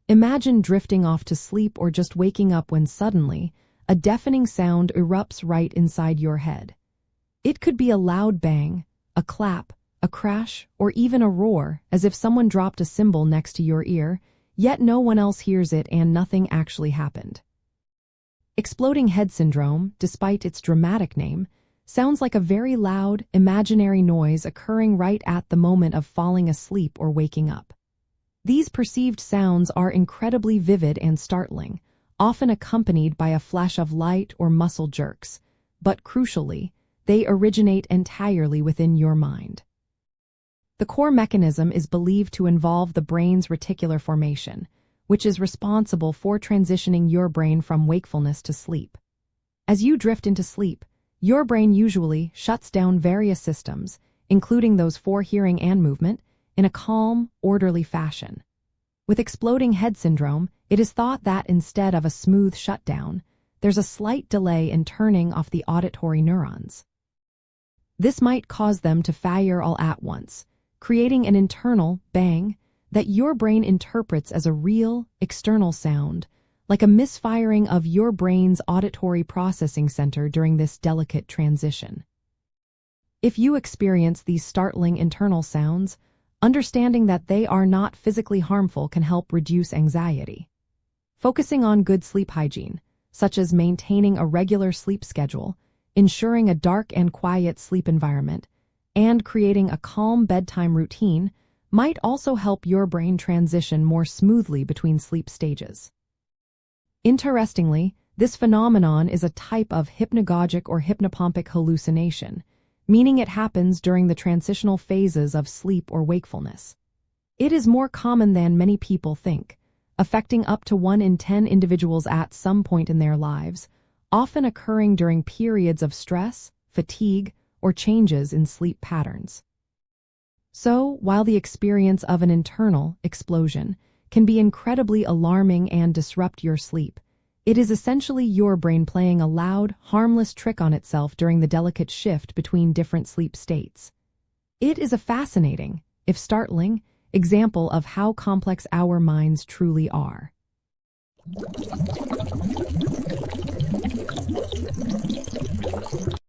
Imagine drifting off to sleep or just waking up when suddenly, a deafening sound erupts right inside your head. It could be a loud bang, a clap, a crash, or even a roar, as if someone dropped a cymbal next to your ear, yet no one else hears it and nothing actually happened. Exploding head syndrome, despite its dramatic name, sounds like a very loud, imaginary noise occurring right at the moment of falling asleep or waking up. These perceived sounds are incredibly vivid and startling, often accompanied by a flash of light or muscle jerks, but crucially, they originate entirely within your mind. The core mechanism is believed to involve the brain's reticular formation, which is responsible for transitioning your brain from wakefulness to sleep. As you drift into sleep, your brain usually shuts down various systems, including those for hearing and movement, in a calm, orderly fashion. With exploding head syndrome, it is thought that instead of a smooth shutdown, there's a slight delay in turning off the auditory neurons. This might cause them to fire all at once, creating an internal bang that your brain interprets as a real, external sound, like a misfiring of your brain's auditory processing center during this delicate transition. If you experience these startling internal sounds, understanding that they are not physically harmful can help reduce anxiety. Focusing on good sleep hygiene, such as maintaining a regular sleep schedule, ensuring a dark and quiet sleep environment, and creating a calm bedtime routine might also help your brain transition more smoothly between sleep stages. Interestingly, this phenomenon is a type of hypnagogic or hypnopompic hallucination, meaning it happens during the transitional phases of sleep or wakefulness. It is more common than many people think, affecting up to 1 in 10 individuals at some point in their lives, often occurring during periods of stress, fatigue, or changes in sleep patterns. So, while the experience of an internal explosion can be incredibly alarming and disrupt your sleep, it is essentially your brain playing a loud, harmless trick on itself during the delicate shift between different sleep states. It is a fascinating, if startling, example of how complex our minds truly are.